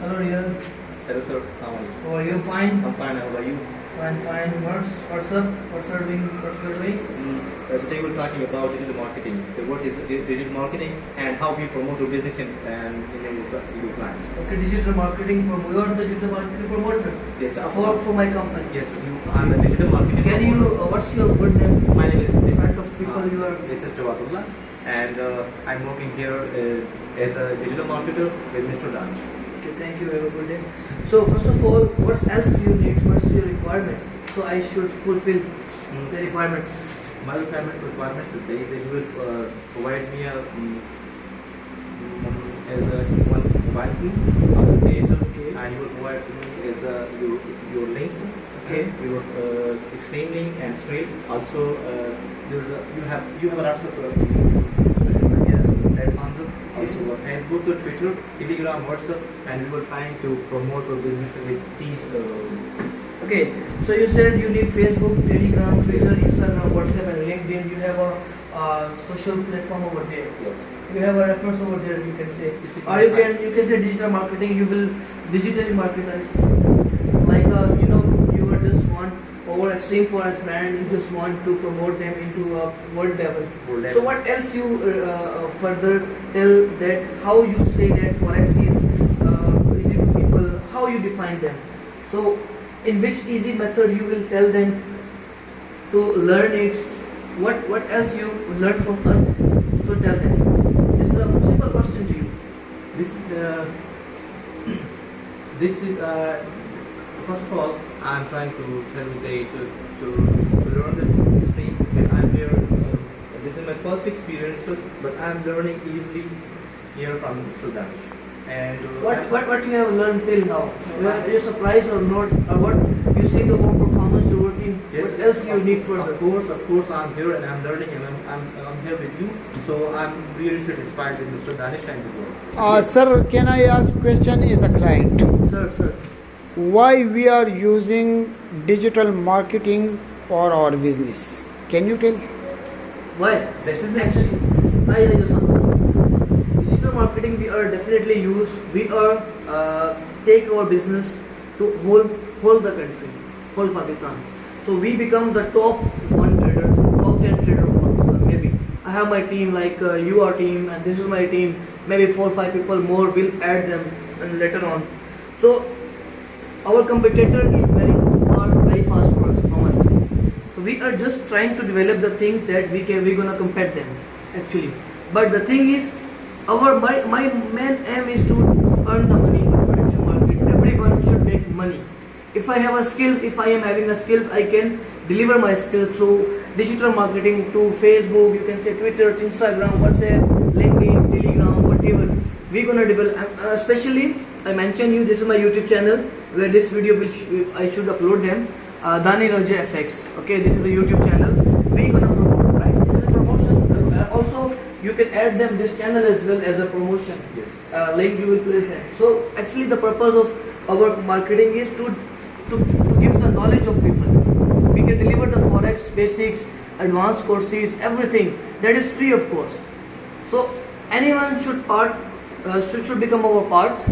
Hello dear. Hello sir, Assalamu How are you? Fine? I'm fine, how are you? Fine. What's up? What's you doing? Today we're talking about digital marketing. What is digital marketing and how we promote our business in your plans. Okay, digital marketing promoter. You are the digital marketing promoter. Yes, sir. For my company. Yes, I'm a digital marketing Can you? promoter. What's your good name? My name is In front of people you are. This is Jawatullah and I'm working here as a digital marketer with Mr. Danish. Okay, thank you. Have a good day. So first of all, what else you need? What's your requirement? So I should fulfill the requirements. My requirements is they will provide me a as a one mobile phone on the page, Okay. and you will provide to me as your links. Okay. You will explain link and straight. Also, you have lots of social media platforms. Also, Facebook, Twitter, Telegram, WhatsApp, and we will trying to promote our business with these. Okay, so you said you need Facebook, Telegram, Twitter, Instagram, WhatsApp, and LinkedIn. You have a social platform over there. Yes. You have a reference over there. You can say, or you can say digital marketing. You will digitally market like you are just one over Extreme Forex brand. You just want to promote them into a world level. So what else you further tell that how you say that Forex is easy to people? How you define them? So in which easy method you will tell them to learn it? What else you learn from us? So tell them. This is a simple question to you. This is first of all, I'm trying to tell you to learn the history. When I'm here, this is my first experience, but I'm learning easily here from Sudan. And What you have learned till now? Are you surprised or not? Or what you see the more performance you're working? yes, What else you need further? Of course, I'm here and I'm learning, and I'm here with you. So I'm really satisfied with Mr. Danish and his work. Sir, can I ask question as a client? Sir. Why we are using digital marketing for our business? Can you tell? Why? This is the Actually, I just answered. Digital marketing we are definitely use. We are take our business to whole the country, whole Pakistan. So we become the top 1 trader, top 10 trader of Pakistan. Maybe I have my team like your team, and this is my team. Maybe 4 or 5 people more will add them and later on. So our competitor is very fast from us. So we are just trying to develop the things that we're gonna compete them actually. But the thing is, my main aim is to earn the money in the financial market. Everyone should make money. If I have a skills, if I am having a skills, I can deliver my skills through digital marketing to Facebook. You can say Twitter, Instagram, WhatsApp, LinkedIn, Telegram, whatever. We're gonna develop. Especially, I mentioned you. This is my YouTube channel where this video I should upload them. Dani Raja FX. Okay, this is the YouTube channel. We're gonna promote them, right? This is a promotion. Also, you can add them this channel as well as a promotion. Yes. Link you will place them. So actually, the purpose of our marketing is to give the knowledge of people. We can deliver the forex basics, advanced courses, everything that is free, of course. So anyone should become our part.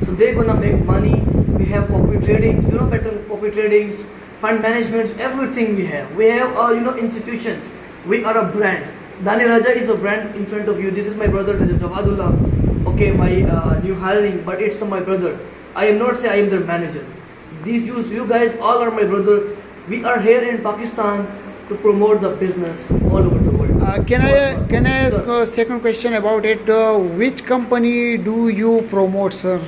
So they're gonna make money. We have copy trading, better copy tradings, fund management, everything we have. We have institutions. We are a brand. Dani Raja is a brand in front of you. This is my brother Jawadullah. Okay, my new hiring, but it's my brother. I am not say I am their manager. These you guys all are my brother. We are here in Pakistan to promote the business all over the world. Can I ask a second question about it? Which company do you promote, sir?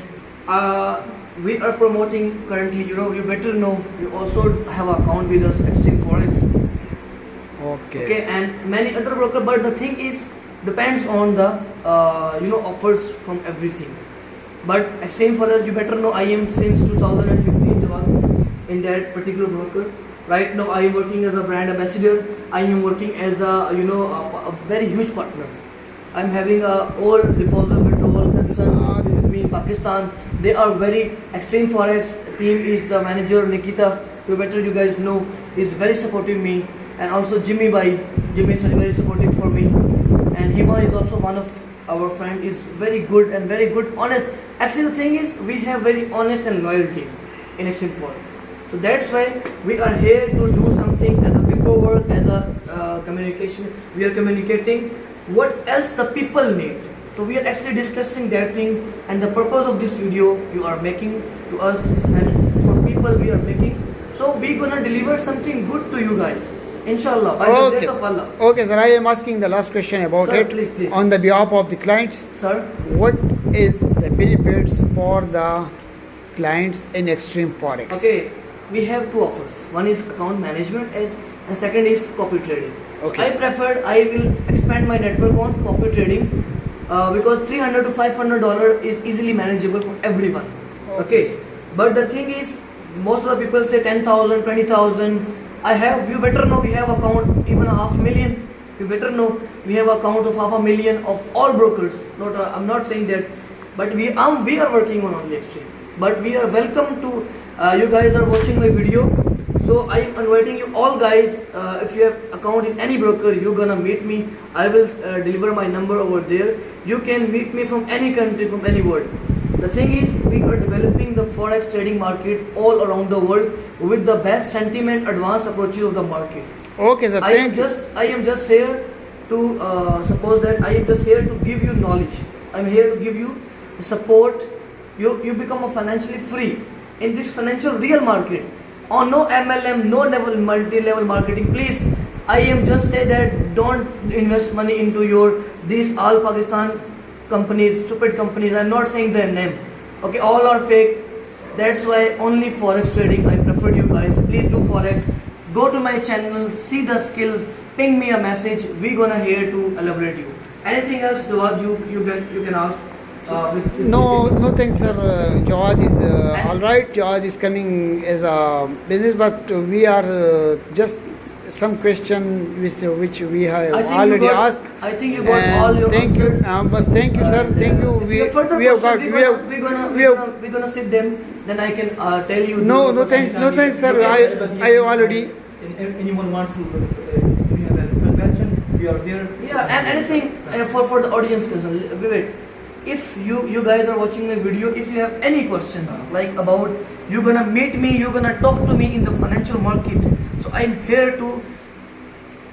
We are promoting currently. You better know. You also have an account with us, Extreme Forex. Okay, and many other brokers. But the thing is, depends on the offers from everything. But Extreme Forex, you better know. I am since 2015 in that particular broker. Right now, I am working as a brand ambassador. I am working as a very huge partner. I'm having all deposit withdrawal concern with me in Pakistan. They are very Extreme Forex team is the manager Nikita. You guys know, is very supportive me, and also Jimmy is very supportive for me, and Hima is also one of our friend. Is very good honest. Actually, the thing is, we have very honest and loyalty in Extreme Forex. So that's why we are here to do something as a paperwork, as a communication. We are communicating what else the people need. So we are actually discussing that thing, and the purpose of this video you are making to us and for people we are making. So we gonna deliver something good to you guys, inshallah, by the grace of Allah. Okay, sir. I am asking the last question about Sir, it please. on the behalf of the clients. Sir, What is the benefits for the clients in Extreme Forex? okay, we have two offers. One is account management and second is copy trading. Okay. I will expand my network on copy trading because $300 to $500 is easily manageable for everyone. Okay. But the thing is, most of the people say 10,000, 20,000. You better know we have account even $500,000. You better know we have account of $500,000 of all brokers. I'm not saying that, but we are working on only Extreme. But we are welcome to you guys are watching my video. So I am inviting you all guys. If you have account in any broker, you're gonna meet me. I will deliver my number over there. You can meet me from any country, from any world. The thing is, we are developing the forex trading market all around the world with the best sentiment, advanced approaches of the market. Okay, sir. I Thank you. am just here to suppose that I am just here to give you knowledge. I'm here to give you support. You become a financially free in this financial real market. On no MLM, no multi-level marketing. Please, I am just say that don't invest money into these all Pakistan companies, stupid companies. I'm not saying their name. Okay, all are fake. That's why only forex trading I prefer you guys. Please do forex. Go to my channel, see the skills, ping me a message. We gonna here to elaborate you. Anything else, Jawad, you can ask. No, thanks, sir. Jawad is all right. Jawad is coming as a business, but we are just some question which we have already asked. I think you got all your thank answers. you. But thank you, sir. Thank you. If you have further questions, we're gonna sit them. Then I can tell you. No, thanks, sir. I already. Anyone wants to if you have a question, we are here. Yeah, and anything for the audience concern. Wait, if you guys are watching my video, if you have any question like about you're gonna meet me, you're gonna talk to me in the financial market. So I'm here to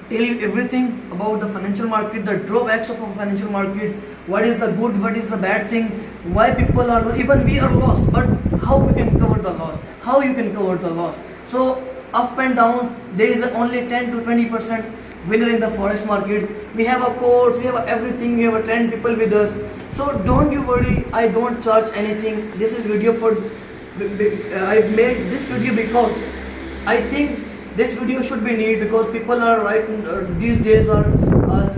tell you everything about the financial market, the drawbacks of a financial market, what is the good, what is the bad thing, why people are, even we are lost, but how we can cover the loss, how you can cover the loss. So up and downs, there is only 10 to 20% winner in the forex market. We have a course, we have everything, we have 10 people with us. So don't you worry, I don't charge anything. This is video for, I made this video because I think this video should be needed because people are these days are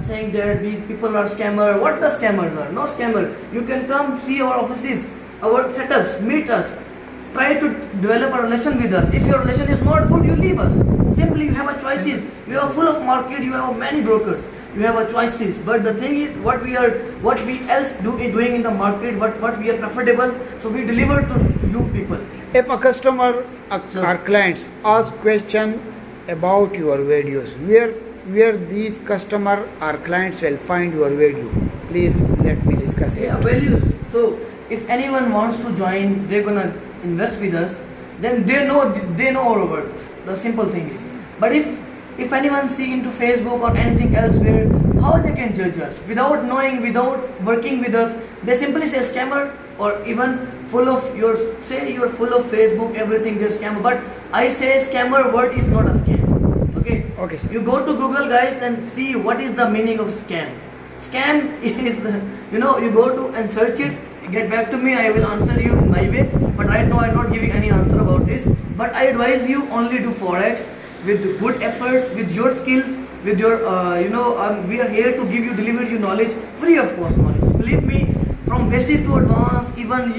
saying that these people are scammer. What the scammers are? No scammer. You can come see our offices, our setups, meet us, try to develop a relation with us. If your relation is not good, you leave us. Simply you have a choices. You are full of market. You have many brokers. You have a choices. But the thing is, what we else doing in the market, what we are comfortable. So we deliver to you people. If a customer or clients ask question about your videos, where these customer or clients will find your video, please let me discuss it. Yeah, values. So if anyone wants to join, they're gonna invest with us, then they know our worth. The simple thing is. But if anyone see into Facebook or anything elsewhere, how they can judge us without knowing, without working with us? They simply say scammer, or even full of you're full of Facebook, everything is scammer. But I say scammer word is not a scam. Okay, sir. You go to Google, guys, and see what is the meaning of scam. Scam is, you go to and search it, get back to me, I will answer you in my way. But right now I'm not giving any answer about this. But I advise you only do forex with good efforts, with your skills, with your, we are here to deliver you knowledge, free of cost knowledge. Believe me, from basic to advanced, even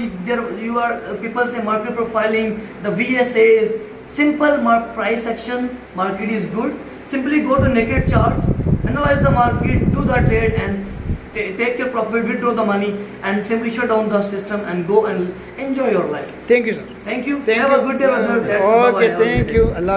people say market profiling, the VSAs, simple price action, market is good. Simply go to naked chart, analyze the market, do the trade and take your profit, withdraw the money and simply shut down the system and go and enjoy your life. Thank you, sir. Thank you. Thank Have you. a good day, brother. That's Okay, bye-bye. thank you. Allah